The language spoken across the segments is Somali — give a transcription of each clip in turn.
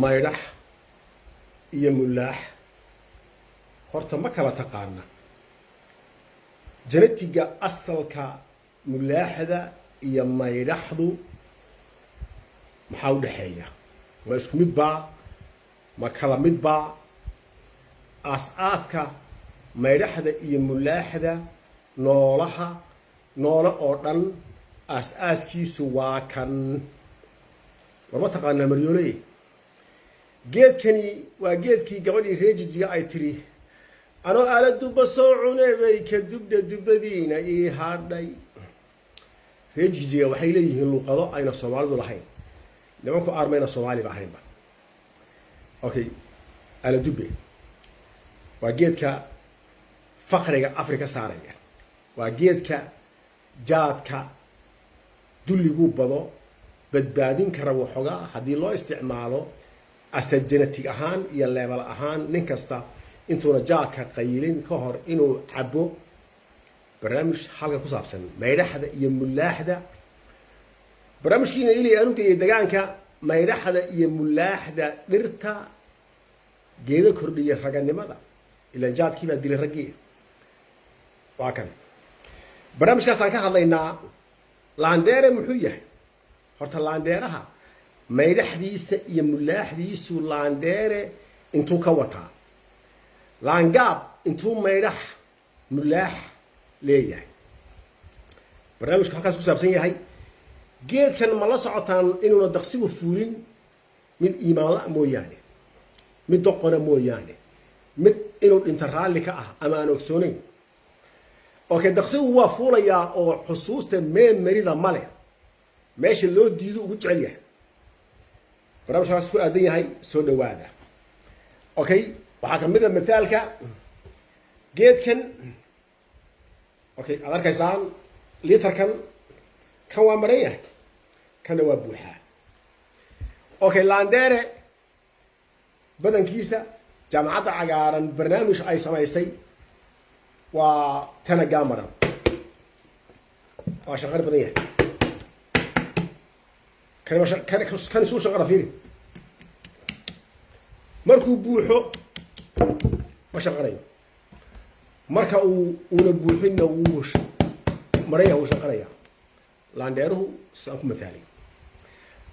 maydhax iyo mulaax horta ma kala taqaana genetiga asalka mulaaxda iyo maydhaxdu maxaa u dhaxeeya ma isku mid baa ma kala mid baa aas-aaska maydhaxda iyo mulaaxda noole oo dhan aas-aaskiisu waa kan warma taqaanaa maryooley geedkani waa geedkii gabadhii reejijiga ay tiri anoo aala dubba soo cunebay ka dubdha dubbadiina ii hadhay reejijiga waxay leeyihiin luuqado ayna soomaalidu lahayn nimanku aarmayna soomaaliba ahaynba okay aala dubbe waa geedka faqriga afrika saaraya waa geedka jaadka dulliguu bado badbaadin kara waxoogaa haddii loo isticmaalo asa genetic ahaan iyo leebel ahaan nin kasta intuuna jaadka qaylin ka hor inuu cabo barnaamij halkan ku saabsan maydhaxda iyo mulaaxda barnaamijkiina ilay anuga iyo degaanka maydhaxda iyo mulaaxda dhirta geedo kordhiya raganimada ilaan jaadkii baa dilay raggii waa kan barnaamijkaasaan ka hadlaynaa laandeere muxuu yahay horta laandeeraha maydhaxdiisa iyo mulaaxdiisu laandeere intuu ka wataa laangaab intuu maydhax mulaax leeyahay barnaamijku halkaas ku saabsan yahay geedkan ma la socotaan inuuna daqsigu fuulin mid iimaanla mooyaane mid doqona mooyaane mid inuu dhinta raalli ka ah ama aan ogsoonayn okay daqsigu waa fuulayaa oo xusuusta meemarida male meesha loo diido ugu jecel yahay barnaamijka halkaas ku aadan yahay soo dhawaada okay waxaa kamid a mithaalka geedkan okay aad arkaysaan litarkan kan waa maran yahay kanna waa buuxaa okay laandeere badankiisa jaamacadda cagaaran barnaamij ay samaysay waa tanagaa maran waa shaqar badan yahay kan isuu shaqara fiiri markuu buuxo ma shaqarayo marka uuna buuxinna wuu maraya wuu shaqaraya laandeeruhu saan ku mathaalay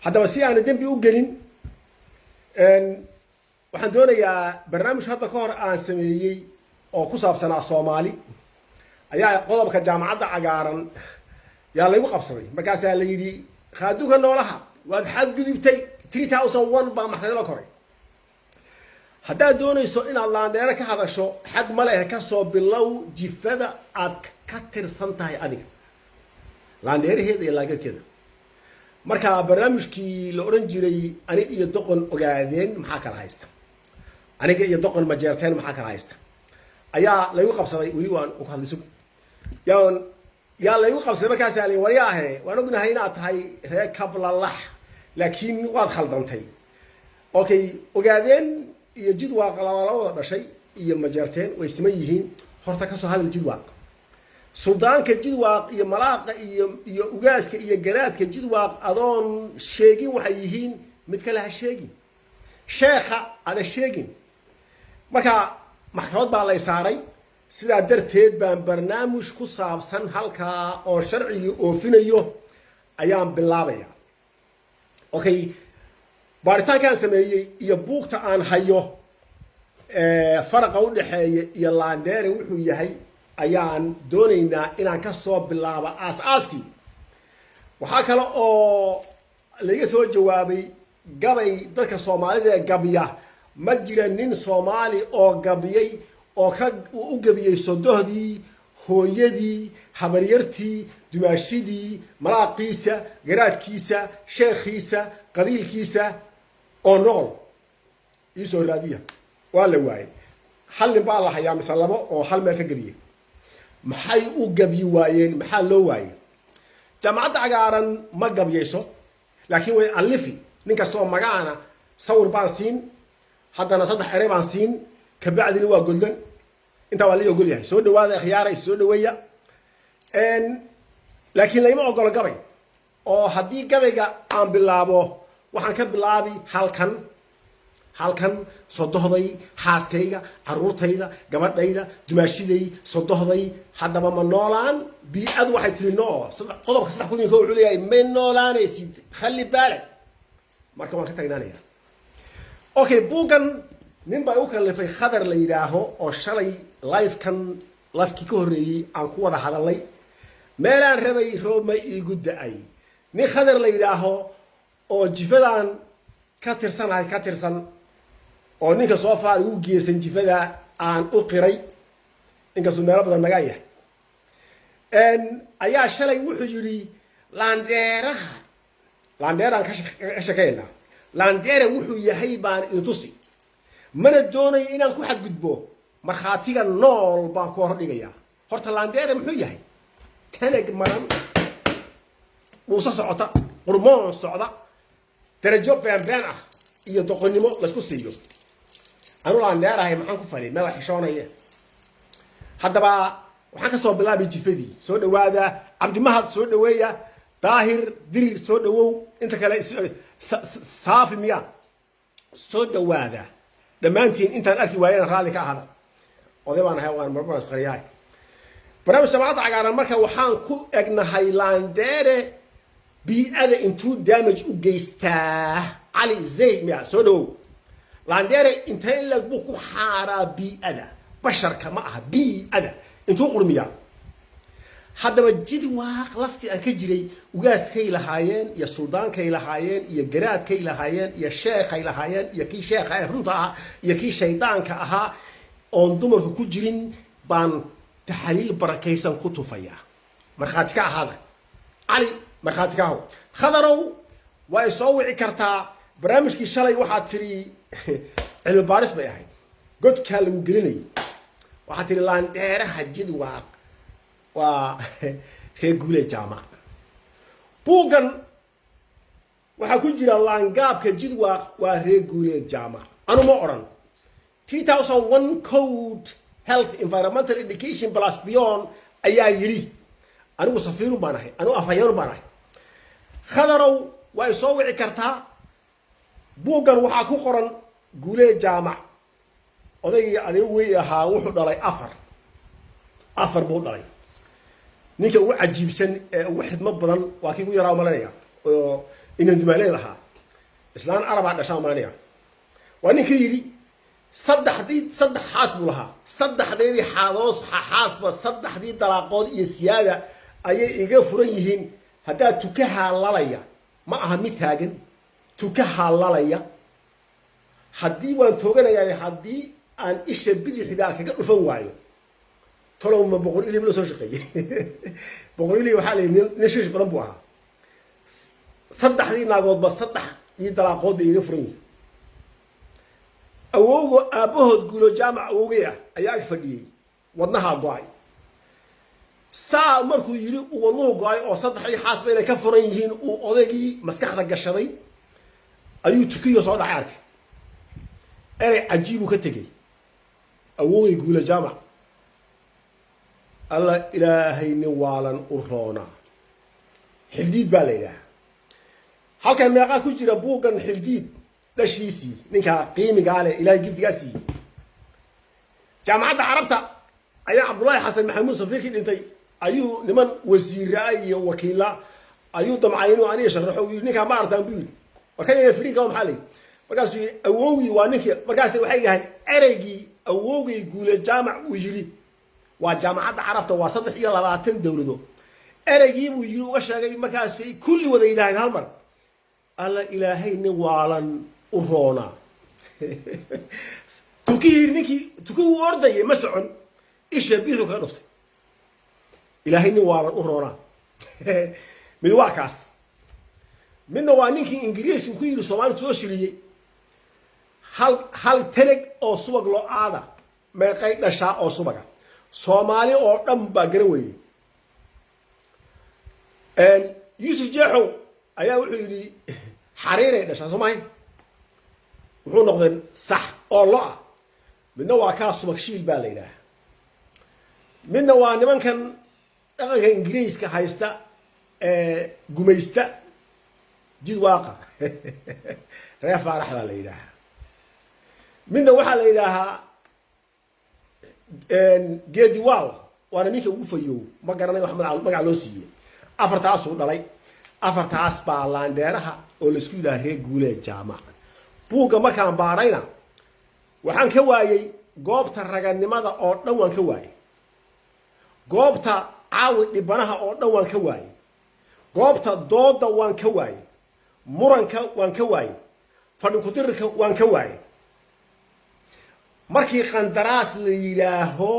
haddaba si aana dembi u gelin waxaan doonayaa barnaamij hadda ka hor aan sameeyey oo ku saabsanaa soomaali ayaa qodobka jaamacadda cagaaran yaa laygu qabsaday markaasaa la yidhi khaaduga noolaha waad xadgudubtay 3001 baa maxkamad la koray haddaad doonayso inaad laandeere ka hadasho xad ma leh kasoo bilow jifada aad ka tirsan tahay adiga laandeeraheeda iyo laangadkeeda marka barnaamijkii la odhan jiray aniga iyo doqon ogaadeen maxaa kala haysta aniga iyo doqon majeerteen maxaa kala haysta ayaa laygu qabsaday weli waan ku hadlayso yaa laygu qabsaday markaasaa lay waryaahe waan ognahay inaad tahay reer kablalax laakiin waad khaldantay okay ogaadeen iyo jidwaaq la wada dhashay iyo majeerteen way siman yihiin horta kasoo hadal jidwaaq suldaanka jidwaaq iyo malaaqa iyo ugaaska iyo garaadka jidwaaq adoon sheegin waxay yihiin mid kale ha sheegin sheekha ada sheegin marka maxkamad baa lay saaray sidaa darteed baan barnaamij ku saabsan halkaa oo sharcigii oofinayo ayaan bilaabaya okay baaritaankaan sameeyey iyo buugta aan hayo faraqa u dhaxeeya iyo laandeere wuxuu yahay ayaan doonaynaa inaan ka soo bilaabo aas-aaskii waxaa kale oo laga soo jawaabay gabay dadka soomaalida ee gabya ma jira nin soomaali oo gabiyey oo u gabiyey sodohdii hooyadii habaryartii dumaashidii malaaqiisa garaadkiisa sheekhiisa qabiilkiisa oo nool iisoo raadiya waa la waayay hal nin baa la hayaa mise labo oo hal meel ka gabiyey maxay u gabi waayeen maxaa loo waayey jaamacadda cagaaran ma gabyayso laakiin way alifi nin kastoo magaana sawir baan siin haddana 3 eray baan siin kabacdina waa goldan inta waa la ogol yahay soo dhawaada khiyaaray soo dhaweeya laakiin layma ogolo gabay oo haddii gabayga aan bilaabo waxaan ka bilaabi halkan halkan sodohday xaaskayga caruurtayda gabadhayda dumaashiday sodohday haddaba ma noolaan biicadu waxay tiri noo qodobka 3 wuxuu leeyahay ma noolaanaysid khalli baalak marka waan ka tagnanaya okay buugan nin baa u kalifay khadar la yiraaho oo shalay live kan lafkii ka horeeyay aan ku wada hadalnay meelaan rabay rooma iigu da'ay nin khadar la yiraaho oo jifadan ka tirsan oo ninka soo faar uu geesan jifada aan u qiray inkastoo meel badan naga yahay ayaa shalay wuxuu yiri laandeeraan ka shaqeynaa laandeere wuxuu yahay baan intusi mana doonayo inaan ku xadgudbo markhaatiga nool baan ku hordhigaya horta laandeere muxuu yahay tanag maran dhuusa socota qurmoon socda darajo been ah iyo doqonnimo la isku siiyo anu laandeerahay maxaan ku falay meel xishoonaya haddaba waxaan ka soo bilaabay jifadii soo dhawaada cabdimahad soo dhaweeya daahir dirir soo dhawow inta kale saafi miya soo dhawaada dhammaantiin intaan arki waayeen raalli ka ahada oday baan ahay waan marmar isqariyahay barnaamij Jaamacadda Cagaaran marka waxaan ku egnahay laandeere biicada intuu damage u geystaa cali zayd miya soo dhawow laandeere intee lagu ku xaaraa biicada basharka ma aha biicada intuu qurmiyaa haddaba jidwaaq laftii aan ka jiray ugaaskay lahaayeen iyo suldaankay lahaayeen iyo garaadkay lahaayeen iyo sheekhay lahaayeen iyo kii sheekha runta ah iyo kii shaydaanka ahaa oon dumarku ku jirin baan taxaliil barakaysan ku tufaya markhaati ka ahaada cali markhaati ka aho khadarow way soo wici kartaa barnaamijkii shalay waxaad tiri cilmi baaris bay ahayd godkaa lagu gelinayay waxaad tiri laandheeraha jidwaaq waa reer guule jaamac buugan waxaa ku jira laangaabka jidwaaq waa reer guule jaamac anu ma oran 2001 code health environmental education plus beyond ayaa yiri anigu safiiru baan ahay anu afayeen baan ahay khadarow way soo wici kartaa buugan waxaa ku qoran guule jaamac odayga adeeg way ahaa wuxuu dhalay afar buu dhalay ninka uu cajiibsan ee uu xidmad badan waa kii ugu yaraa malanaya oo inaan dumaaleed ahaa islaan arab ah dhashaa malanaya waa ninkii yiri saddex xaas buu lahaa saddexdeedii xaasba saddexdii dalaaqood iyo siyaada ayay iga furan yihiin haddaa tukaha lalaya ma aha mid taagan tukaha lalaya haddii waan tooganayaa haddii aan isha bidixdaa kaga dhufan waayo tolo ma boqor ilib la soo shaqeeyay boqor ilib waxa leeyahay nishish badan buu ahaa saddexdii naagoodba saddexdii dalaaqood bay iga furan yihiin awowgo aabahood guulo jaamac awowgay ah ayaa ag fadhiyey wadnaha go'ay saa markuu yiri uu wadnuhu go'ay oo saddexdii xaasba inay ka furan yihiin uu odaygii maskaxda gashaday ayuu tukiyo soo dhacay arkay erey cajiibu ka tegey awowgay guulo jaamac alla ilaahay nin waalan u roona xildiid baa la yidhaha halkan meeqaa ku jira buugan xildiid dhashiisii ninka qiimigaa leh ilaahay giftigaasii jaamacadda carabta ayaa cabdullaahi xasan maxamuud safiirkii dhintay ayuu niman wasiira iyo wakiila ayuu damcay inuu aniga sharaxo uu yidhi ninkaa ma artaan buu yidhi markayna firiinka maxaa la yidhi markaasuu yidhi awowgii waa ninkii markaas waxay dhahaan ereygii awowgay guule jaamac uu yidhi waa jaamacadda carabta waa 23 dawlado ereygii buu yidhi uga sheegay markaasay kulli wada yidhaahdeen hal mar alla ilaahay nin waalan u roona tukii ninkii tukuu ordayay ma socon isha biixu kaga dhuftay ilaahay nin waalan u roona mid waa kaas midna waa ninkii ingiriisku ku yidhi soomaalidu soo shiriyey hal tanag oo subag loo aada meeqay dhashaa oo subaga soomaali oo dhan baa garan weeyey yuusuf jeexow ayaa wuxuu yidhi xariiray dhashaa soomaali wuxuu noqday sax oo lo ah midna waa kaa subag shiil baa la yidhaaha midna waa nimankan dhaqanka ingiriiska haysta gumaysta jidwaaqa reer faarax baa la yidhaaha midna waxaa la yidhaahaa geediwaal waana ninka ugu fayow ma garanay wax magac loo siiyey afartaasuu dhalay afartaas baa laandheeraha oo laisku yidhaha reer Guuleed Jaamac buugga markaan baadhayna waxaan ka waayey goobta raganimada oo dhan waan ka waayey goobta caawi dhibanaha oo dhan waan ka waayey goobta dooda waan ka waayey muranka waan ka waayey fadhi ku-dirirka waan ka waayey markii qandaraas la yidhaaho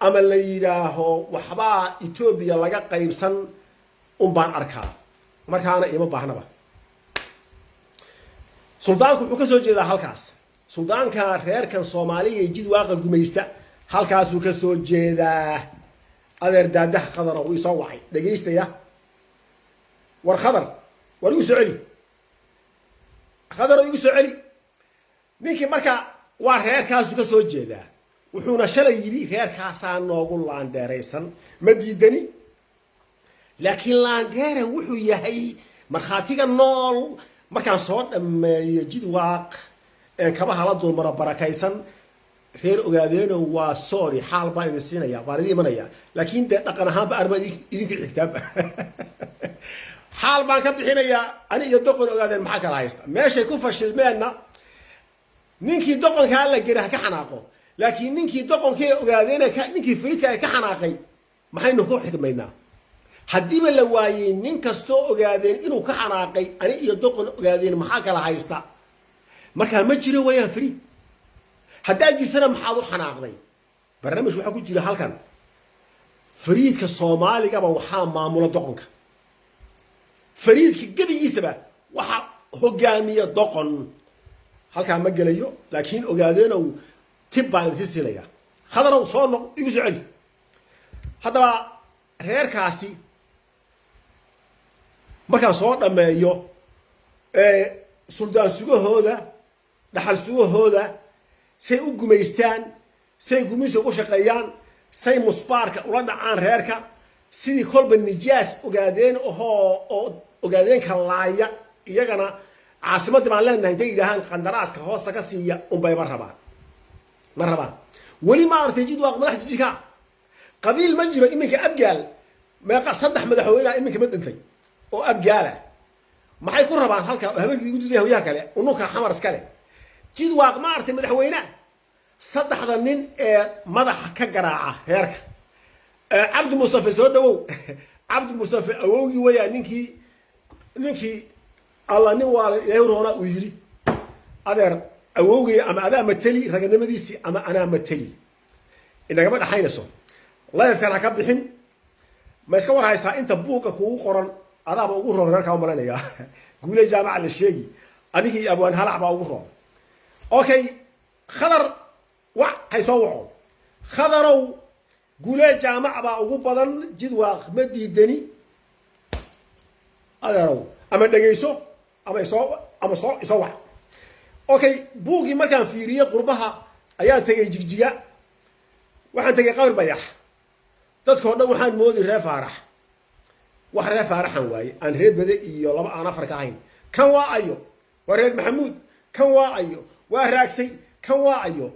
ama la yidhaaho waxbaa Ethiopia laga qaybsan baan arkaa markaana ima baahnaba suldaanku wuxuu ka soo jeedaa halkaas suldaanka reerkan Soomaaliya jid waaqa gumaysta halkaas uu ka soo jeedaa adeer daadaha qadar oo isoo wacay dhageystaya war qadar war igu soo celi qadar igu soo celi ninkii marka waa reerkaas uu ka soo jeedaa wuxuuna shalay yiri reerkaasaa noogu laandheeraysan ma diidani laakiin laandheere wuxuu yahay markhaatiga nool markaan soo dhameeyo jid waaq kabaha la dulmara barakaysan reer ogaadeeno waa sorry xaal baan idin siinaya baan idin imanaya laakiin dee dhaqan ahaanba arma idinku xigtaaba xaal baan ka bixinayaa ani iyo doqon ogaadeen maxaa kala haysta meeshay ku fashilmeenna ninkii doqonkaa la gera ka xanaaqo laakiin ninkii doqonkee ogaadeena ninkii firidka ka xanaaqay maxaynu ku xidmaynaa haddiiba la waayey nin kastoo ogaadeen inuu ka xanaaqay ani iyo doqon ogaadeen maxaa kala haysta markaa ma jiro wayaan fariid haddaa jirtana maxaad u xanaaqday barnaamij waxaa ku jira halkan fariidka soomaaligaba waxaa maamula doqonka fariidka gebigiisaba waxaa hogaamiya doqon halkaa ma gelayo laakiin ogaadeenow tib baan idin siinaya khadarow soo noq igu soo celi haddaba reerkaasi markaan soo dhameeyo suldaan sugahooda dhaxal sugahooda say u gumaystaan say gumaysi ugu shaqeeyaan say musbaarka ula dhacaan reerka sidii kolba nijaas ogaadeen oo ogaadeenka laaya iyagana caasimadda baan leenahay intay yidhaahaan qandaraaska hoosta ka siiya unbay ma rabaan weli ma aragtay jid waaq madax jijika qabiil ma jiro iminka abgaal meeqa saddex madaxweynaha iminka ma dhintay oo abgaala maxay ku rabaan halka habeenkii ugu dudaya hawyaha kale unuka xamar iskale jid waaq ma aragtay madaxweynaha saddexda nin ee madaxa ka garaaca heerka cabdi mustafa soo dhawow cabdi mustafa awowgii weeyaa ninkii alla nin waa ilaahay roona uu yiri adeer awowgii ama adaa matali raganimadiisii ama anaa matali inagama dhaxaynayso layfkan ha ka bixin ma iska war haysaa inta buuqa kugu qoran adaaba ugu roon reerkaa u malaynayaa Guuleed Jaamac la sheegi adigii abwaan halac baa ugu roon okay khadar wax hay soo waco khadarow Guuleed Jaamac baa ugu badan jid waaq ma diidani adeerow ama dhageyso ama soo wac okay buugii markaan fiiriyay qurbaha ayaan tagay jigjiga waxaan tagay qawr bayax dadkoo dhan waxaan moodi reer faarax wax reer faaraxan waaye aan reer bade iyo laba aan afar ka ahayn kan waa ayo waa reer maxamuud kan waa ayo waa raagsay kan waa ayo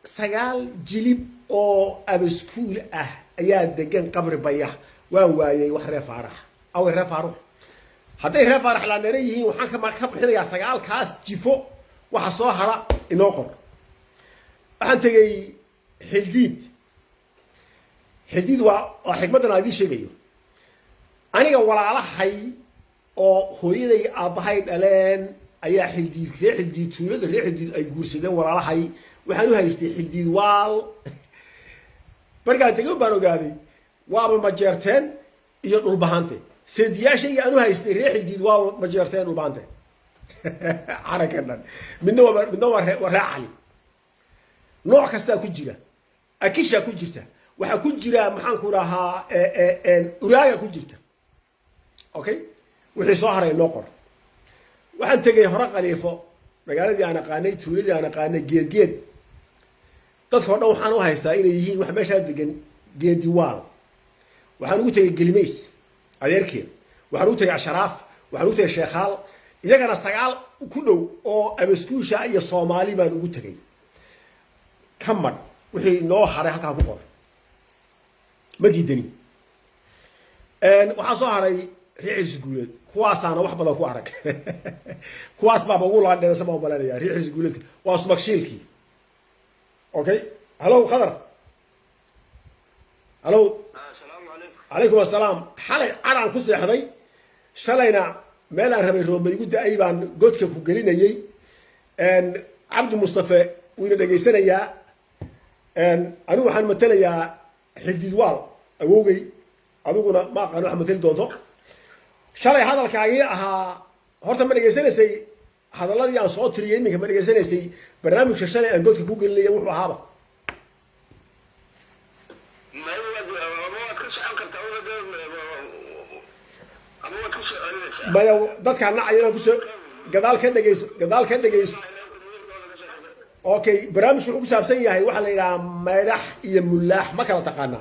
sagaal jilib oo abaskuul ah ayaa degan qabri bayax waan waayay wax reer faarax aw reer faarax hadday reer faarax la dheeran yihiin waxaan ka bixinayaa sagaalkaas jifo waxa soo hara inoo qor waxaan tagay xildiid waa xikmadan aad ii sheegayo aniga walaalahay oo hooyaday aabbahay dhaleen ayaa xildiid tuulada reer xildiid ay guursadeen walaalahay waxaan u haystay xildiid waal markaan tegay baan ogaaday waaba majeerteen iyo dhulbahante seediyaashayga aan u haystay reer xildiid waaba majeerteen dhulbahante carakan dhan midna waa raacali nooc kastaa ku jira akisha ku jirta waxaa ku jira maxaan ku rahaa uraaga ku jirta okay wixii soo haray noo qor waxaan tegay hore khaliifo magaaladii aan aqaanay tuuladii aan aqaanay geedgeed dadkoo dhan waxaan u haystaa inay yihiin wax meeshaa degan geediwaal waxaan ugu tegay gelimays adeerkeed waxaan ugu tegay asharaaf waxaan ugu tegay sheekhaal iyagana sagaal ku dhow oo abaskuusha iyo Soomaali baan ugu tagay kamad wixii noo haray halka ku qoray ma diidani waxaa soo haray riixis guuleed kuwaasaana wax badan ku arag kuwaas baa ugu laadheena sama balanaya riixis guuleed waa subakshiilkii okay hello khadar hello عليكم السلام حالي عران كسر حذي شلينا مالا ربي رومي يقول ده أيبان قدك فوقلينا يي أن عبد المصطفى وين دقي سنة يا أن أروح عن مثلا يا حديد وال أوجي أدوكنا ما قالوا حمثل دوتو شلي هذا الكاية ها هرت من دقي سنة سي هذا الذي يعني صوت ريين من دقي سنة سي برنامج شلي أن قدك فوقلي يروح هذا ما dadka nacayna ku soo gadaal ka dhageyso okay barnaamijku wuxuu ku saabsan yahay waxa la yiraahdaa maydax iyo mulaax ma kala taqaana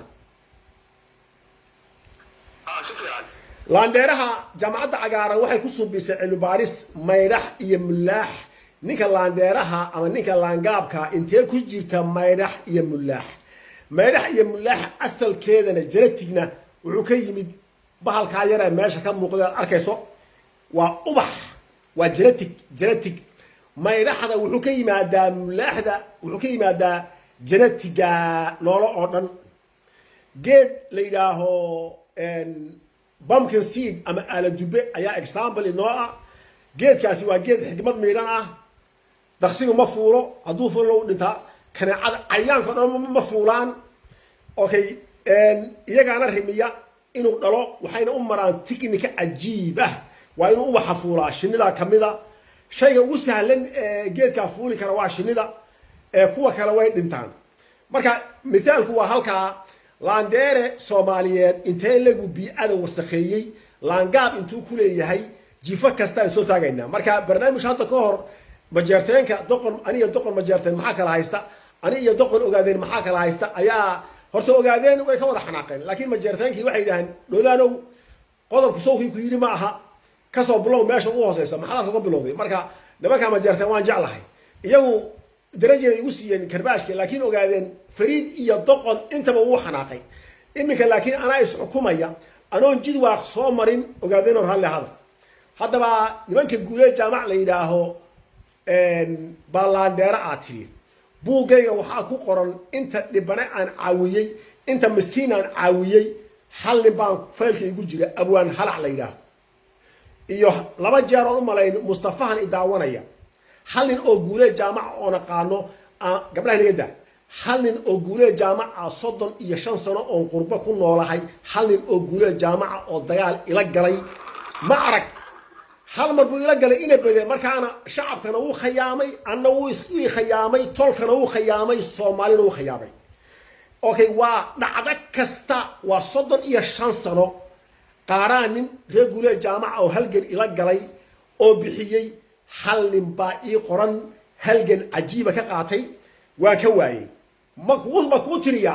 laandeeraha jaamacadda cagaaran waxay ku suubisay cilmi baaris maydax iyo mulaax ninka laandeeraha ama ninka laangaabka intee ku jirta maydax iyo mulaax asalkeedana geneticna wuxuu ka yimid bahalka yar ee meesha ka muuqda arkayso waa ubax waa genetic maydaxda wuxuu ka yimaadaa mulaaxda wuxuu ka yimaadaa genetiga noolo oo dhan geed la yidhaaho pumpkin seed ama aladube ayaa example inoo ah geedkaasi waa geed xigmad miidhan ah daqsigu ma fuulo hadduu fuulo u dhintaa kaneecada cayaanka dhan ma fuulaan okay iyagaana rimiya inuu dhalo waxayna u maraan tiknika cajiib ah waa inuu ubaxa fuulaa shinnida kamida shayga ugu sahlan geedka fuuli kara waa shinnida kuwa kale way dhintaan marka mithaalku waa halka laandeere Soomaaliyeed intee lagu biicada wasakheeyay laangaab intuu ku leeyahay jifa kasta ay soo taagayna marka barnaamij hadda ka hor majeerteenka doqon aniga doqon majeerteen maxaa kala haysta aniga doqon ogaadeen maxaa kala haysta ayaa horta ogaadeen way ka wada xanaaqeen laakiin majeerteenkii waxay yiraahdeen dhoolaanow qodobku sawkii ku yiri ma aha ka soo bilow meesha ugu hooseysa maxaa ka bilowday marka nimanka majeerteen waan jeclahay iyagu darajo ay u siiyeen karbaashka laakiin ogaadeen fariid iyo doqon intaba uu xanaaqay iminka laakiin ana is xukumaya anoon jid waaq soo marin ogaadeen oo hal hada hadaba nimanka guulee jaamac la yiraaho balandeera aati buugayga waxaa ku qoran inta dhibane aan caawiyay inta miskiin aan caawiyay hal baan faylka igu jira abwaan halac la yiraahdo iyo laba jeer oo malayn mustafahan idaawanaya hal nin oo guulee jaamac oo naqaano gabdhaha nigada hal nin oo guulee jaamac 35 sano oo qurba ku noolahay hal nin oo guulee jaamac oo dagaal ila galay ma arag hal mar buu ila galay ina bade markaana shacabkana uu khiyaamay anna uu isku khiyaamay tolkana uu khiyaamay Soomaalina uu khiyaamay okay waa dhacdo kasta waa 35 sano qaaraanin reegule jaamac oo halgan ila galay oo bixiyay hal nin baa ii qoran halgan cajiiba ka qaatay waa ka waayay ma ku tiriya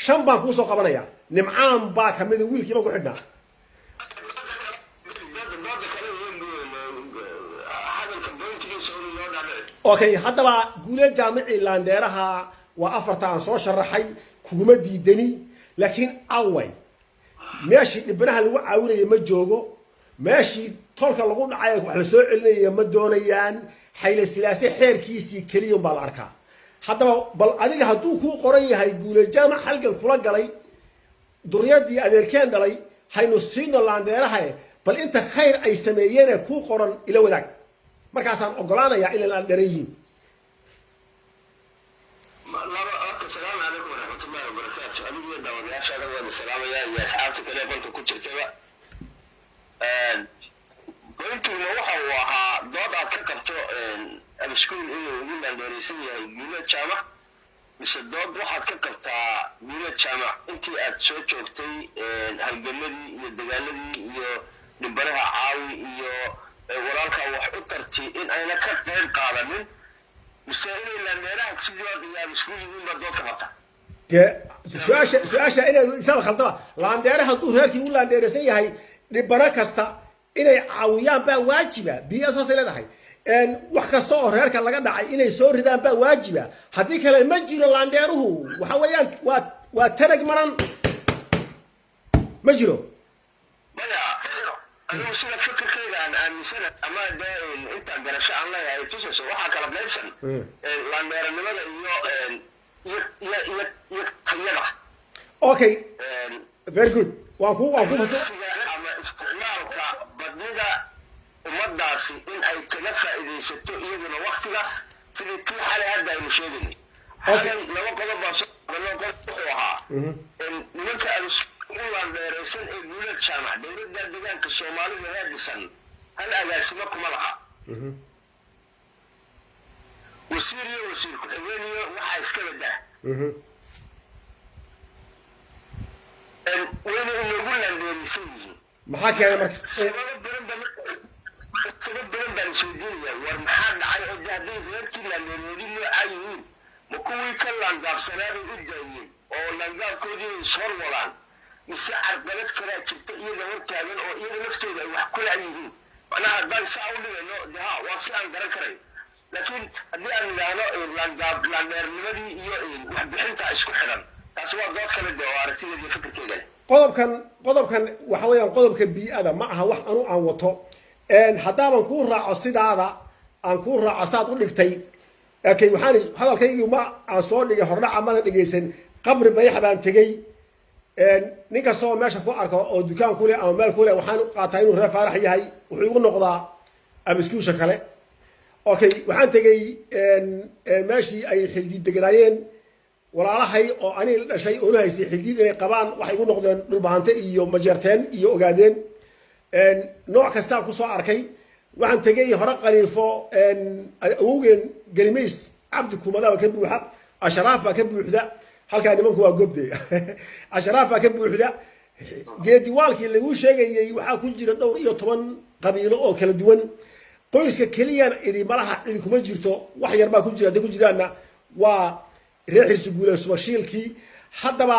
shan baan ku soo qabanaya nimcaan baa kamid wiilkii ma ku xidhnaa okay haddaba guulee jaamici laandeeraha waa afartaan soo sharaxay kuma diidani laakiin away meeshii dhibanaha lagu caawinayo ma joogo meeshii tolka lagu dhacay wax la soo celinayo ma doonayaan xayla silaasay xeerkiisii kaliya baa la arkaa haddaba bal adiga hadduu ku qoran yahay guulee jaamac halkan kula galay duriyadii adeerkeen dhalay haynu siino laandeeraha bal inta khayr ay sameeyeen ku qoran ila wadaag markaasaan ogolaanaya in la dheereeyay السلام عليكم ورحمة الله وبركاته. أنا جدا ودي أشهد أن السلام يا أصحابتي كلها قلت كنت كتبة. قلت إنه وها ضاد كتبته السكول إنه يقول أن الرئيسية يقول جامع بس ضاد واحد كتبته يقول جامع أنت أتسوي شوفتي هالجملي يدجالي ينبرها عاوي وراك وحطرتي إن أنا كتبت قارنين مسائل اللي كسيدي السكول يقول بدو كبتا سؤال إنه إنسان خلطة لانديره هدو هيك يقول لانديره سيهاي لبرا كستا inay caawiyaan baa waajiba biyo saasay leedahay wax kasta oo reerka laga dhacay inay soo ridaan baa waajiba haddii kale ma jiro laandheeruhu waxa weeyaan waa tanag maran ma jiro أنا وصلت فكرة كذا عن سنة أما ده أنت درس عن الله يعني تسوس وحكى على بلادسن لأن النماذج يتخيلها. Okay. Very good. وأكو بس أما استعمال بديدا ومدرسي إن أي تلفى إذا ستو إيدنا وقتها في حالة هذا المشاهدين. هذا لو قلنا بس لو قلنا إن نمت والله بيرسل إقولة سامع دولة جدًا كالصومالي هذا سن هل أجاسمكم ملعا وسيريا وسير كحوليا وحى استبدأ وين نقول لنا بيرسلني ما كان مركز سبب برند السعودية والمحل على الجهدين غير كلا لأنه عيين مكوي كلا عند سنة الجايين أو لنجار كودي صور ولان يسعر بلد كلا تبت إيدا ورتاجن أو إيدا نفتيدا وحكول عليهم أنا هذا سأقول إنه ده واسع دركري لكن هذه أنا لان نمدي واحد بحنت عشق حرام تسوى ضغط كلا دوارتي اللي فكر كذا qodobkan waxa weeyaan qodobka bii'ada ma aha wax anu aan wato haddaaban kuu raaco sidaada aan kuu raaco saad u dhigtay laakiin waxaan hadalkaygii ma aan soo dhigay hordhaca mana dhegaysan qabri bayax baan tegey nin kasta oo meesha ku arko oo dukaan ku leh ama meel ku leh waxaan u qaataa inuu reer faarax yahay wuxuu igu noqdaa abiskuusha kale okay waxaan tegey meeshii ay xildiid deganaayeen walaalahay oo ani la dhashay oo haystay xildiid inay qabaan waxay igu noqdeen dhulbaante iyo majeerteen iyo ogaadeen nooc kasta ku soo arkay waxaan tegey hore qaliifo awowgeen gelimays cabdi kumadaba ka buuxa ashraaf baa ka buuxda halkaa nimanku waa gobde ashraaf baa ka buuxda geediwaalkii lagu sheegayay waxaa ku jira dhowr iyo 10 qabiilo oo kala duwan qoyska keliyana idi malaha cid kuma jirto wax yar baa ku jira ku jiraana waa reexis guule subashiilkii haddaba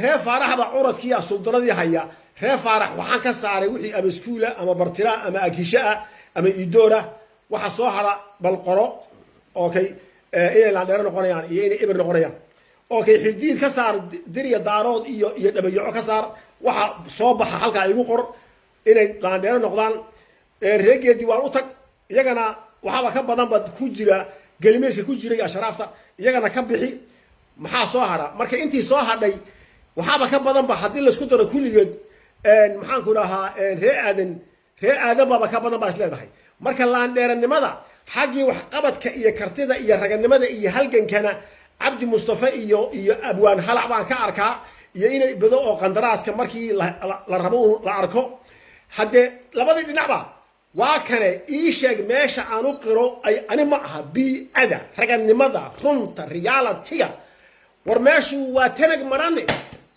ree faaraxba curadkii suldaradii haya ree faarax waxaan ka saaray wixii ama iskuula ama bartira ama akisha ama idoora waxa soo hara balqoro okay inay laandheero noqonayaan iyo inay ibir noqonayaan okay xildiid ka saar diriya daarood iyo dhabayaco ka saar waxa soo baxa halka igu qor inay laandheero noqdaan reegeedii waan u tag iyagana waxaba ka badan bad ku jira gelimeeshka ku jiray ashraafta iyagana ka bixi maxaa soo hara marka intii soo hadhay waxaba ka badan ba hadii la isku daro kulligeed maxaan ku dhahaa ree aadan baba ka badan ba isleedahay marka laandheeranimada xaqii wax qabadka iyo kartida iyo raganimada iyo halgankana cabdi mustafa iyo abwaan halac baan ka arkaa iyo inay bado oo qandaraaska markii la rabo la arko hadde labadii dhinacba waa kale ii sheeg meesha aan u qiro ay ani ma aha bii'ada raganimada runta reality war meeshu waa tanag maran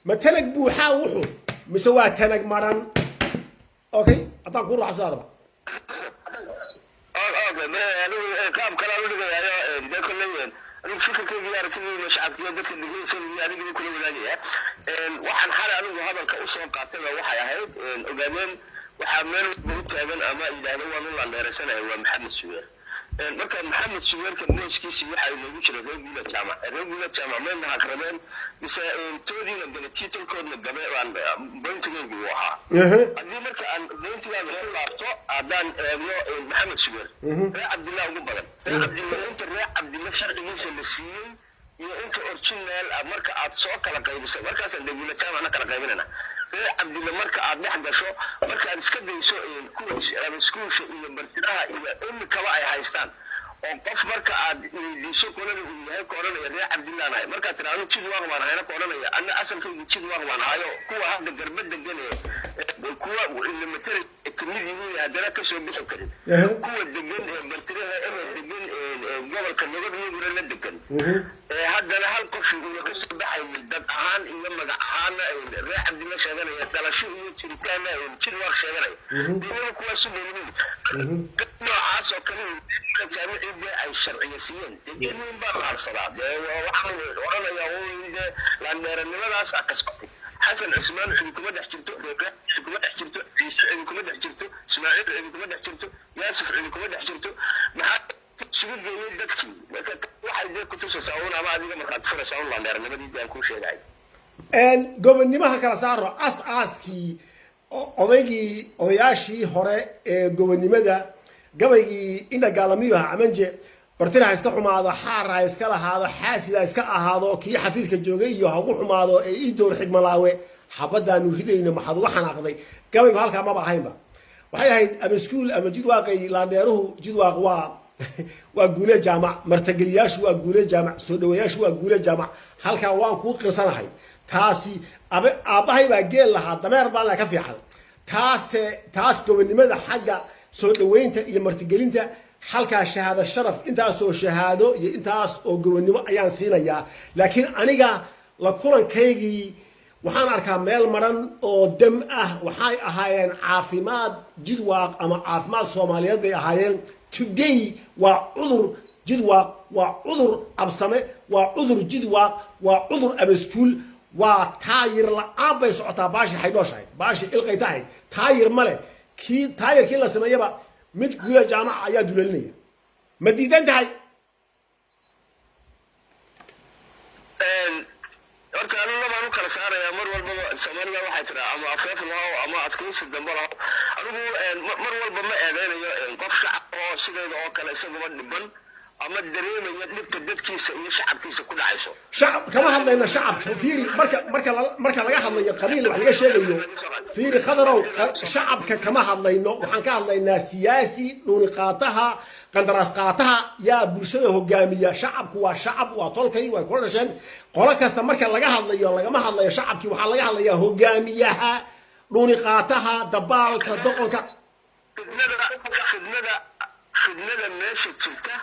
ma tanag buuxaa wuxuu mise waa tanag maran okay haddaan ku raacsadaba qaab kale u dhigayaa de kullayeen anigu fikirkayga aragtidayda shacabkiga dadka dhegeysan iyo adiga kula wadaagaya waxaan xalay anigu hadalka u soo qaatay waxay ahayd ogaadeen waxaa meel ugu taagan ama yidhaahdo waan u laandheeraysanahay waa maxamed suweer marka maxamed suweerka booskiisii waxaa inoogu jira reer guulad jaamac meelna hakradeen mise toodiina gale tiitolkoodna gabe boyntigaygu uu ahaa haddii marka aan boyntigaas ku laabto haddaan eegno maxamed suweer reer cabdillah ugu badan reer cabdillah inta reer cabdillah sharcigiisa la siiyey iyo inta originaal marka aad soo kala qaybiso markaasaan guulad jaamacna kala qaybinayna reer cabdillah marka aad dhex gasho marka aad iska dayso kuwa iskuulsha iyo bartiraha iyo imikaba ay haystaan oo qof marka aad weydiiso qolada uu yahay ka odhanaya reer cabdillah nahay markaad tiraahdo jid waan baan hayna ka odhanaya anna asalkaygu jid waan baan hayo kuwa hadda garba degan kuwa ilmatere kamid yihiin haddana ka soo bixi karin kuwa degan bartiraha degan gobolka nabad iyaguna la degan haddana hal qof uu ka soo baxay dad ahaan iyo magac ahaan reer cabdillah sheeganaya dhalasho iyo jiritaana jid waan sheeganaya dadka kuwa soo dheelin noocaas oo kale jaamacadda ay sharciyeen dadweynaha baa qaarsadaa waxaan oranayaa oo laandheeranimadaas ka socotay حسن عثمان حكومة دحجرته ربيع حكومة دحجرته عيسى حكومة دحجرته إسماعيل حكومة دحجرته ياسف حكومة دحجرته محل سبب جيد ذاتي واحد يدير كتوس ساوون أما هذه ما قد فرس الله نار لما دي أكون شيء عادي gobonnimada kala saaro as-aaskii odayaashii hore ee gobonnimada gabaygii inta gaalamiyaha amanje bartiraha iska xumaado xaara iska lahaado xaasida iska ahaado kii xafiiska joogay iyo hagu xumaado ee ii door xigmalaawe xabadaanu ridayna maxad uga xanaaqday gabaygu halka ma baahaynba waxay ahayd ama iskuul ama jidwaaqay laandeeruhu jidwaaq waa guule jaamac martageliyaashu waa guule jaamac soo dhaweeyaashu waa guule jaamac halka waan ku qirsanahay taasi aabahay baa geel lahaa dameer baa la ka fiican taas gobonnimada xagga soo dhaweynta iyo martigelinta halka shahaado sharaf intaas oo shahaado iyo intaas oo gobonnimo ayaan siinayaa laakiin aniga la kulankaygii waxaan arkaa meel maran oo dam ah waxay ahaayeen caafimaad jidwaaq ama caafimaad Soomaaliyeed bay ahaayeen today waa cudur jidwaaq waa cudur absame waa cudur jidwaaq waa cudur abaskuul waa taayir la'aan bay socotaa baashi xaydhooshahay baashi ilqaytahay taayir male kii taayirkii la sameeyaba mid guula jaamac ayaa duleelinaya ma diidan tahay horta anigu labaan u kala saarayaa mar walbaba Soomaaliya waxay tiraa ama afreef lahaa ama adkaysi dambe lahaa anigu mar walba ma eedeynayo qof shacab oo sideeda oo kale isaguma dhiban ama dareemaya dhibka dadkiisa iyo shacabkiisa ku dhacayso shacab kama hadlayna shacab fiiri marka laga hadlayo qabiil wax laga sheegayo fiiri khadarow shacabka kama hadlayno waxaan ka hadlaynaa siyaasi dhuli qaataha qandaraas qaataha yaa bulshada hogaamiya shacabku waa shacab waa tolkay waa kula dhasheen qolo kasta marka laga hadlayo lagama hadlayo shacabkii waxaa laga hadlayaa hogaamiyaha dhuli qaataha dabaalka doqonka fidnada meesha jirta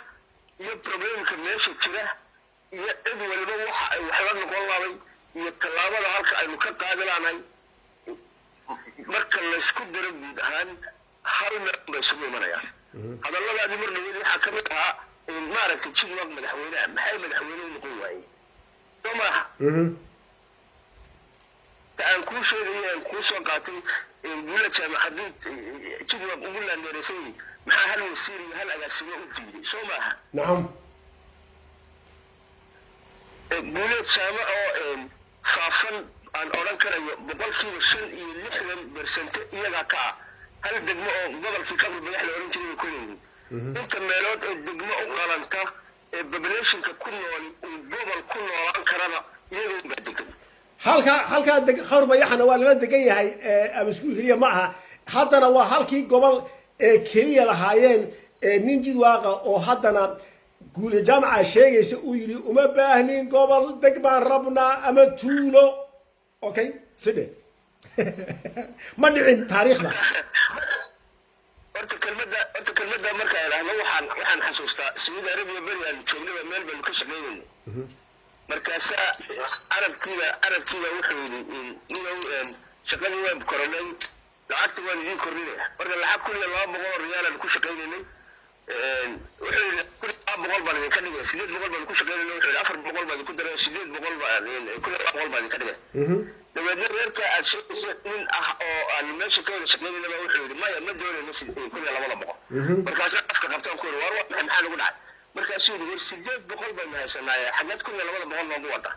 iyo problemka meesha jira iyo cid waliba waxa ay wax la noqon lahayd iyo tallaabada halka aynu ka qaadi lahayn marka la isku daro guud ahaan hal meel bay isugu imanayaan hadalladaadii mar dhaweyd waxaa ka mid ahaa maaragtay jidwaaq madaxweynaha maxay madaxweyne u noqon waayey soo maaha aan kuu sheegaya aan kuu soo qaatay guula jaamacaddu jidwaaq ugu laandeeraysay maxaa hal wasiir iyo hal agaasimo u diiday soo maaha nacam guuleed jaamac oo faafan aan odhan karayo 65% iyagaa ka ah hal degmo oo gobolkii qabri badax la odhan jiray ku leeyihiin inta meelood ee degmo u qalanta ee populationka ku nool uu gobol ku noolaan karana iyagoo baa degan halka qabri badaxna waa lala degan yahay ama iskuul kaliya ma aha haddana waa halkii gobol ee kaliya lahaayeen nin jidwaaqa oo haddana guule jaamaca sheegaysa uu yiri uma baahnin gobol degmaan rabnaa ama tuulo okay sidee ma dhicin taariikhda horta kelmadda marka ay raahdo waxaan xasuustaa Saudi Arabia bariyan joognaba meel baan ka shaqeynayay markaasa arabkiiba wuxuu yiri inuu shaqadii web koronay lacagta waan idin kordhinaya marka lacag kulliya 200 riyaal aan ku shaqeynaynay wuxuu yiri 200 baan idin ka dhigay 800 baan ku shaqeynaynay wuxuu yiri 400 baan ku daray 800 baan kulliya 200 baan ka dhigay dabeedna reerka aad sheegayso nin ah oo aan meesha ka wada shaqeynayna wuxuu yiri maya ma doonayno kulliya 200 markaas afka qabtaan ku war maxaa lagu dhacay markaasuu yiri 800 baan haysanaa xagad kulliya 200 noogu wada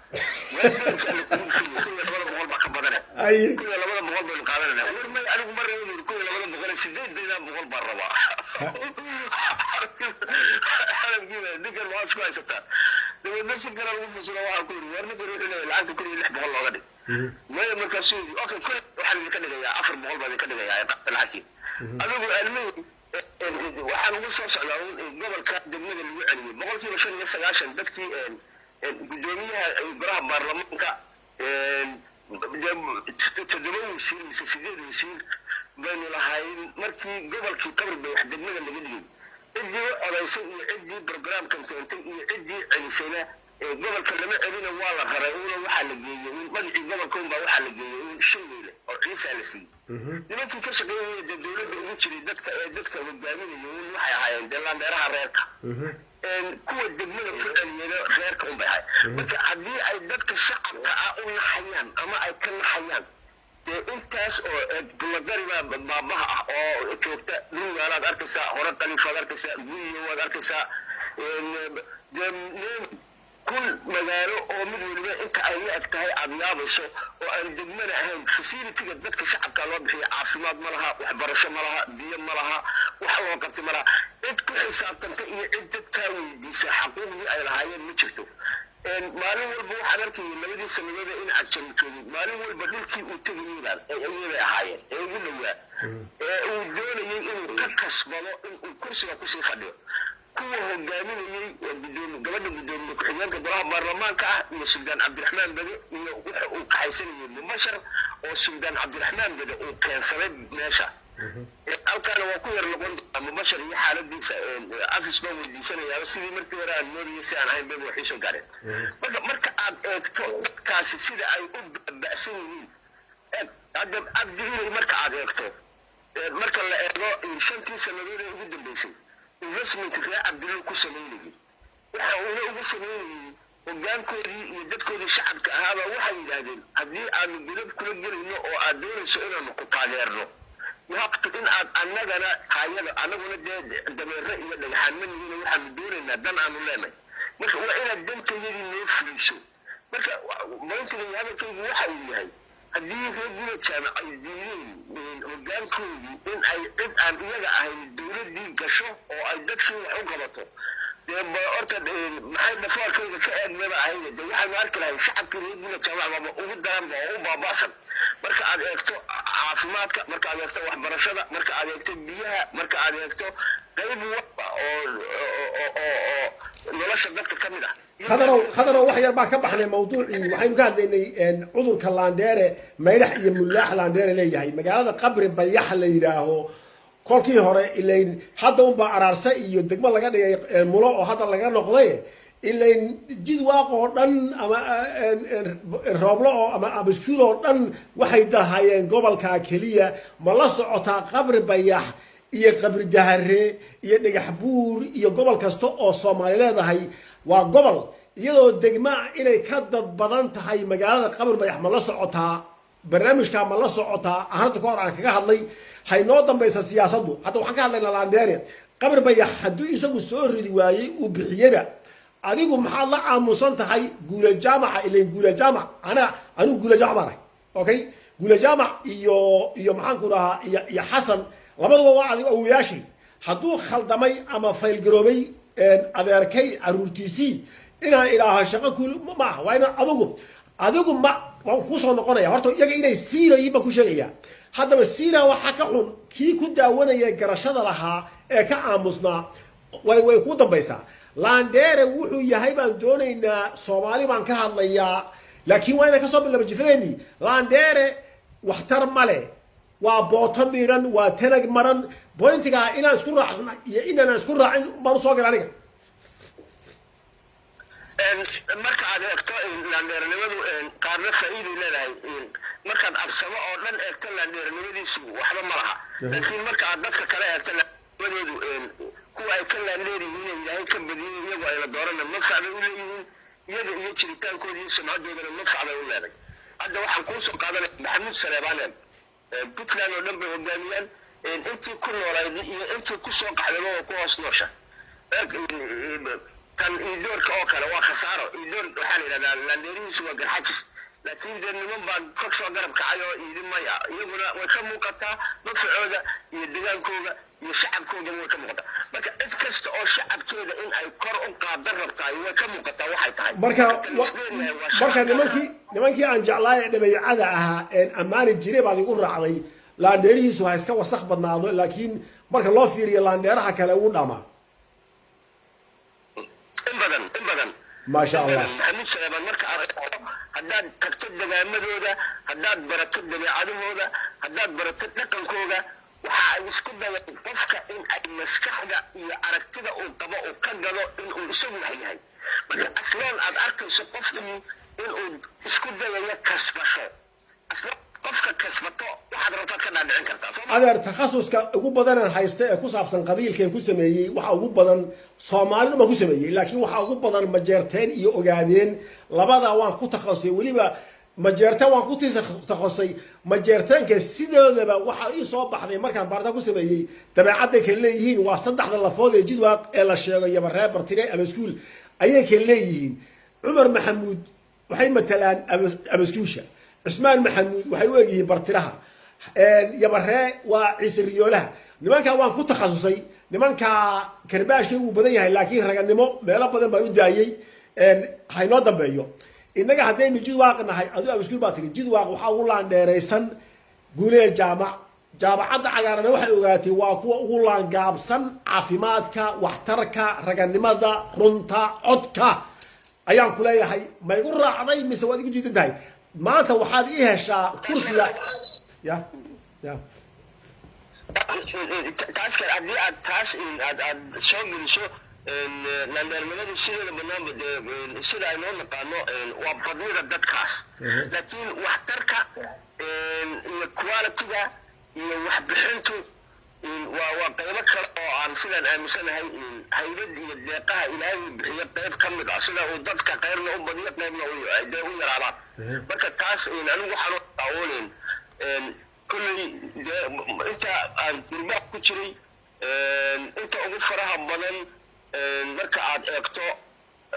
kulliya 200 baa ka badan ay kulliya 200 baan qaadanaa war ma anigu mar reeyo kulliya 200 baan rabaa xalabkiina ninkan waa isku haysataa dabeedna si kale lagu fasiro waxaa ku yiri war ninkan wuxuu leeyahay lacagta kulliya 600 looga dhig maya markaasuu yiri okay kulliya waxaan idinka dhigayaa 400 baan idinka dhigayaa lacagtii adigu almay waxaan ugu soo socdaa gobolka degmada lagu celiyay 95% dadkii gudoomiyaha golaha baarlamaanka todobadiisii mise 8diisii baynu lahayn markii gobolkii qabri badax degmada laga dhigay ciddii odaysay iyo ciddii programkan keentay iyo ciddii celisayna gobolka lama celina waa la raray una waxaa la geeyey magacii gobolka unbaa waxaa la geeyey shayweyle oo ciisa la siiyey nimankii ka shaqeynaya dowladda ugu jiray dadka hogaaminaya waxay ahaayeen dee laandeeraha reerka kuwa degmada ku celiyada reerka un bay ahay marka haddii ay dadka shacabka ah u naxayaan ama ay ka naxayaan dee intaas oo duladariba baabaha ah oo joogta dhulgaalaad arkaysaa hore khaliifaad arkaysaa guyiyo waad arkaysaa كل مجاله أو مدينة أنت أي أكتها أبيابسه وأن دمنا أهم فسيلة تقدر شعب كلام هي عاصمات ملها وحبرشة ملها ديم ملها وحوقت ملها أنت كل حساب تنتهي أنت تسوي دي حقوقي أي العين متشتو ما له البو حضرتي ما يدي سنوات إن عشمتوني ما له البدلتي وتجنيلا أي حاجة يقول له ودول إنه كسبوا إن كرسي وكرسي خليه kuwa hogaaminayay gabadha gudoomiye ku-xigeenka golaha baarlamaanka ah iyo suldaan cabdiraxmaan bade iyo waxa uu kaxaysanayay mubashar oo suldaan cabdiraxmaan bade uu keensaday meesha halkaana waa ku yar noqon mubashar iyo xaaladiisa afis baa weydiisanayaa sidii markii hore aan moodayay si aan ahayn bay waxay soo gaareen marka aad eegto dadkaasi sida ay u ba'san yihiin hadda abdiilay marka aad eegto marka la eego shantii sannadood ee ugu dambeysay investment في عبد الله كسميني وحاول أقول سميني وجان كودي يدك كودي شعب كهذا واحد يدين هدي عن الجلد كل الجيل إنه أدور سؤال مقطع جرّه يحقق إن أنا جنا خيال أنا قلت ده من الرأي اللي حمل مني واحد دور إن دم عن اللامة مرك وإلى الدم تجري الناس في السوق مرك ما يمكن هذا كل واحد يهاي هدي في الجيل سامع الدين من وجان كودي إن أي أن يجا الدولة دي كشوف أو أيدك شو عقبته ده بأرتد محل نفار كذا كأن ما بعينه ده واحد مارك له شعب كله يقول سامع بابا وقدام بابا باصم مرك على يكتو عاصمات مرك على يكتو واحد برشلة مرك على يكتو بيها مرك على يكتو قريب وقع أو نلاش الدكتور كاملة خضروا وحير ما كبحنا الموضوع وحين قال إن عذر كلاندير ما يلح يملاح لاندير ليه هاي مجال هذا قبر بيح اللي يراهو كل كي هراء اللي حتى هم بعرسة يدق ما لقى الملاء وحتى لقى نقضية اللي جد واقع دن أما الرابلة أما أبسكولة دن وحيد هاي قبل كاكلية ملاص عطا قبر بيح قبر جهرة نجحبور قبل كستو أو صومالي هذا هاي وقبل يلو دجماع إلى كدد بدنت هاي مجال قبر بيح ملاص عطا برنامج كان ملاص عطا أهرت كور على كذا هذي هاي نقطة بيس السياسة حتى وحكى على اللانديريا قبر بيح حدو يسوي سؤال رواية وبحيبة أديكم محل عام مصنت هاي قول الجامعة اللي قول الجامعة أنا قول الجامعة أوكي قول الجامعة يو محن كورها يا حسن لما هو واحد أو ياشي حدو خلدمي أما فايل جروبي أذكركي أرورتيسي إنها إلها شقة كل ما وين أدوكم ما خصوصا نقطة هرتو يجي إلى السيرة يبقى كل شيء هذا السيرة وحكاهم كي كنت أولا يجرشنا لها كعامسنا ويكون بيسا لاندير وحو يهيبان دونينا صومالي بان كهالليا لكن وين كسب اللي بجفريني لاندير واحترم مالي وبوطن ميران وتنق مران بوينتيغا إنا نسكر راعنا إنا نسكر راعنا ما نسوقر عليك marka aad eegto laandeernimadu qaarna faa'iido leedahay markaad absamo oo dhan eegto laandeernimadiisu waxba ma laha laakiin marka aad dadka kale eegto laandeernimadu kuwa ay ka laandeeriyiin ilaahay ka badiyay iyagu ay la dooran manfac bay u leeyihiin iyaga iyo jiritaankooda iyo sumcadoodana manfac bay u leedahay hadda waxaan kuu soo qaadanay maxamuud saleebaanen puntland oo dhan bay hogaamiyaan intii ku noolayd iyo intii ku soo qaxdaba oo ku hoos noosha كان يدور كأوكلا وخسارة يدور حالي لنا لنديريس وجرحتس لكن جنبهم بعد كوكس وقرب كعيو يدم مايا يبغى وكم مقطع مفعولة يدلان كوجا يشعب كوجا وكم مقطع لكن إفكست أو شعب كوجا إن أي قرء قادر ربطاي وكم مقطع واحد تاي مركا نمانكي عن جعلاي لما يعادها إن أمان الجري بعد يقول رعلي لنديريس وهيسكا وسخ بدناضو لكن مركا الله فيري لنديرها كلا ودما بدن ما شاء الله محمود سليمان مركا هداد تكتب دجامدودا هداد بركد دبيعدهودا هداد بركد dhaqankooda waxa ay isku dayeen qofka in ay maskaxda iyo aragtida uu qabo oo ka galo in uu isagu yahay marka aslaan aad arkayso qofkii in uu isku dayayo kasbasho qofka kasbato waxaad rabtaad ka dhaadhicin kartaa soo adeer takhasuska ugu badan haysta ee ku saabsan qabiilkeen ku sameeyey waxa ugu badan Soomaalidu ma ku sameeyey laakiin waxa ugu badan majeerteen iyo ogaadeen labada waan ku takhasusay waliba majeerteen waan ku takhasusay majeerteenka sidoodaba waxa ii soo baxday markaan baarta ku sameeyey dabeecadda kale leeyihiin waa saddexda lafood ee jidwaaq ee la sheegay yaba reer bartire ama iskuul ayay kale leeyihiin Umar Maxamuud waxay matalaan abaskuusha Usmaan Maxamuud waxay u eegayeen bartiraha yabaree waa ciisriyoolaha nimanka waan ku takhasusay nimanka karbaashkii uu badan yahay laakiin raganimo meelo badan baan u daayay haynoo dambeeyo inaga hadaynu jidwaaqnahay adu abaskuul baa tiri jidwaaq waxa uu laan dheereysan guulee jaamacadda cagaaran waxay ogaatay waa kuwa ugu laan gaabsan caafimaadka waxtarka raganimada runta codka ayaan ku leeyahay ma igu raacday mise waad igu diidan tahay maanta waxaad ii heshaa kursiga ya taas kale haddii aad taas aad soo geliso landheernimadu sideeda banaanba dee sida aynoo naqaano waa fadnida dadkaas laakiin waxtarka iyo quality-ga iyo waxbixintu waa qaybo kale oo aan sidaan aaminsanahay haybad iyo deeqaha ilaahay bixiyo qayb ka mid ah sida uu dadka qayrna u badiyo qaybna dee u yaraadaan marka taas anigu waxaan u daawoonayn kulley dee inta aan gurbaha ku jiray inta ugu faraha badan marka aad eegto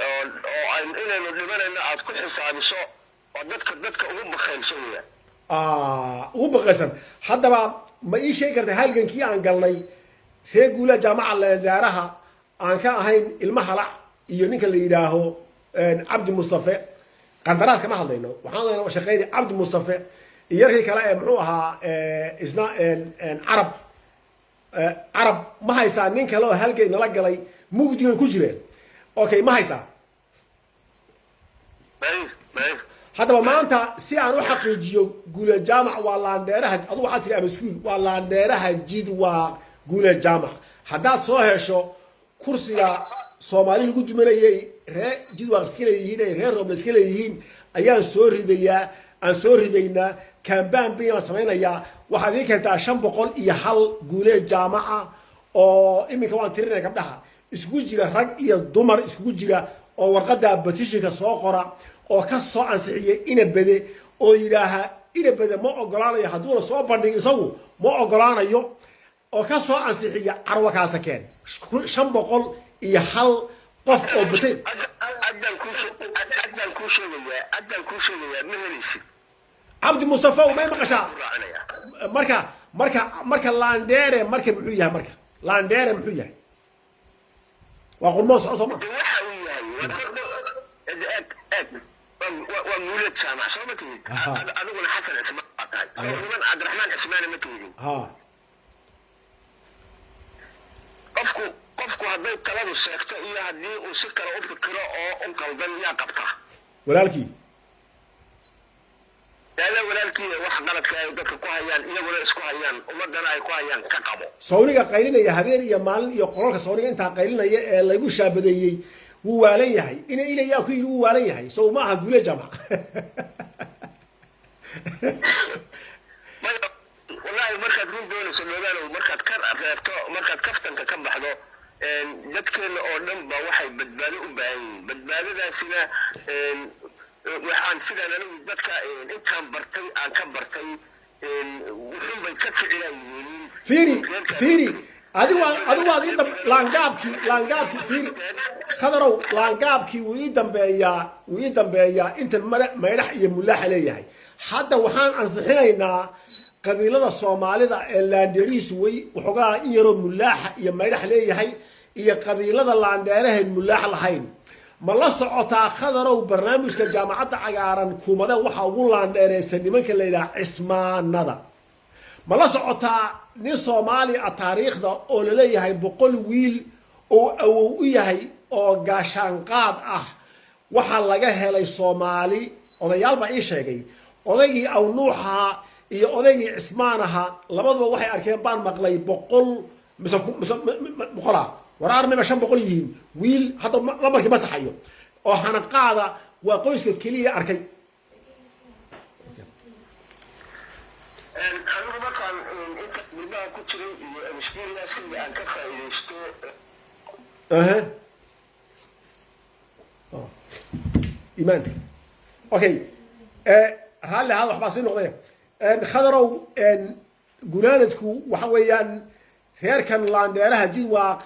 oo aynu inaynu dhimanayno aad ku xisaabiso oo dadka ugu baqaylsan weya ugu baqaylsan haddaba ma ii sheegi kartay halgankii aan galnay reer guula jaamaca leeraha aan ka ahayn ilma halac iyo ninka la yidhaaho cabdi mustafe qandaraas kama hadlayno waxaan hadlaynaa shaqeynay cabdi mustafe iyo yarkii kale ee muxuu ahaa isna carab ma haysaa nin kale oo halgay nala galay mugdiga ku jireen okay ma haysaa haddaba maanta si aan u xaqiijiyo guula jaamac waa laandheeraha adu waxaad tiri abaskuul waa laandheeraha jidwaaq guula jaamac haddaad soo hesho kursiga Soomaali lagu dumanayay reer jidwaaq iska leeyihiin ay reer roob iska leeyihiin ayaan soo ridaynaa campaign baan samaynayaa waxaad ii keentaa 501 guule jaamaca oo iminka waan tirinay gabdhaha isku jira rag iyo dumar isku jira oo warqada petitionka soo qora oo ka soo ansixiyay inabade oo yiraaha inabade ma ogolaanayo hadduu soo bandhig isagu ma ogolaanayo oo ka soo ansixiya carwa kaasa keen 501 qof oo batay adan ku sheegaya ma helaysid عبد مصطفى وما مقشا مركا لاندير مركا محوية مركا لاندير محوية وأقول ما صعصة ما ومولد سامع سو ما تيجي أقول حسن اسمه من عبد الرحمن عثمان ما تيجي qofku haday taladu sheegto iyo hadii uu si kale u fikiro oo u qaldan yaa qabta walaalkii walaalkii wax qaladka ay dadka ku hayaan iyaguna isku hayaan ummadana ay ku hayaan ka qabo sawriga qaylinaya habeen iyo maalin iyo qolalka sawriga inta qaylinaya ee lagu shaabadeeyay wuu waalan yahay ina ku yiri wuu waalan yahay soo ma aha guule jamac wallahi markaad run doonayso loogaano markaad ka reebto markaad kaftanka ka baxdo dadkeena oo dhan ba waxay badbaado u baahan yihiin badbaadadaasina waxaan sidaan anigu dadka intaan bartay aan ka bartay wuxuun bay ka ficilayeen fiiri adigu waad ii laangaabkii fiiri khadarow laangaabkii wuu ii dambeeyaa intan maydhax iyo mulaaxa leeyahay hadda waxaan ansixinaynaa qabiilada Soomaalida ee laandheerihiisu way waxoogaa in yaroo mulaaxa iyo maydhax leeyahay iyo qabiilada laandheeraha mulaax lahayn ma la socotaa khadarow barnaamijka jaamacadda cagaaran kuumada waxa ugu laandheereysan nimanka la yiraahdo cismaanada ma la socotaa nin Soomaali ah taariikhda oo la leeyahay 100 wiil oo awow u yahay oo gaashaan qaad ah waxa laga helay Soomaali odayaal baa ii sheegay odaygii aw nuuxa iyo odaygii cismaanaha labaduba waxay arkeen baan maqlay 100 boqola waraar ma 500 yihiin wiil hadda la markii masaxayo oo xanaqaada waa qoyska kaliya arkay jaamacadaha ku jiray iyo experience-kayga aan ka faa'iidaysto. إيمان أوكي هل هذا وحبا سين نقطة خضروا جولانتكو وحويان غير كان لانديرها جوا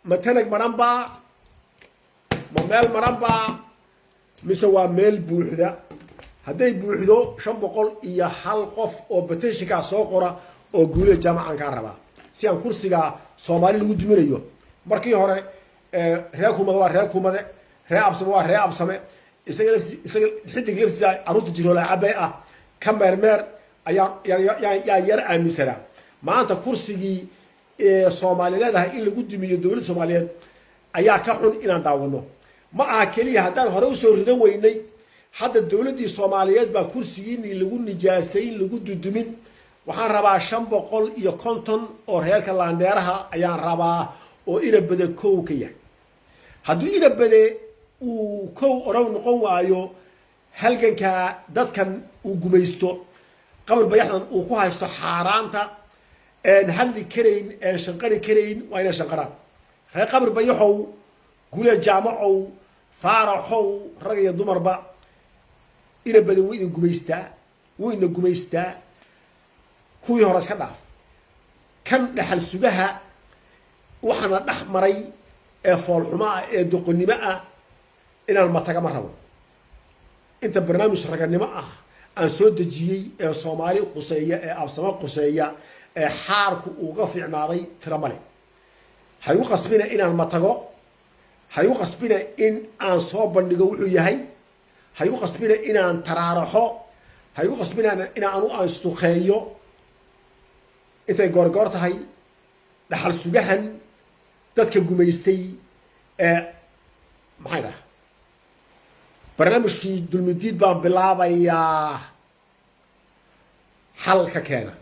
متنك مرنبا ممال مرنبا مسوا ميل بوحدة هدي بوحدو شن بقول إيا حلقف أو بتشكا سوقرا أو جولة جامعة كهرباء سيان كرسيكا صومالي لود مريو مركي هراء رياكو مدوا رياكو مدوا ريا أبسموا ريا أبسمة isaga xidig laftiisa caruurta jiroola cabay ah ka meermeer ayaa yar aaminsanaa maanta kursigii Soomaaliyeed in lagu dumiyo dawladda Soomaaliyeed ayaa ka xun inaan daawano ma aha kaliya haddaan hore u soo ridan weynay hadda dawladdii Soomaaliyeed baa kursigiinii lagu nijaasay lagu dudumin waxaan rabaa 550 oo reerka laandeeraha ayaan rabaa oo ina bada koow ka yahay hadduu ina bada وكو أراو نقوم أيو هل كان كدت كان وجميستو قبل بيحنا وكوها استحارانتا إن هل كرين إن شنقري كرين وين شنقران هاي قبل بيحو قول جامعو فارحو رجع دمر با إلى بدو وين جميستا كوي هراس كناف كان لحل سجها وحنا نحمري فول حماء دقني بقى إن المتاجة مرة أنت برنامج رجعني معه أن سود جي صومالي قصية أو سماء قصية حارك وقف ناري ترملي هيوقف بنا إن المتاجة هيوقف بنا إن أن صوب النجوع يهي هيوقف بنا إن أن ترارحه هيوقف بنا إن أنو أستخيو أنت جورجورت هاي لحال سجهن تذكر جميستي معنا برنامجكي دولمديد بان بلابايا حلقة كان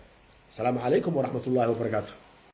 السلام عليكم ورحمة الله وبركاته.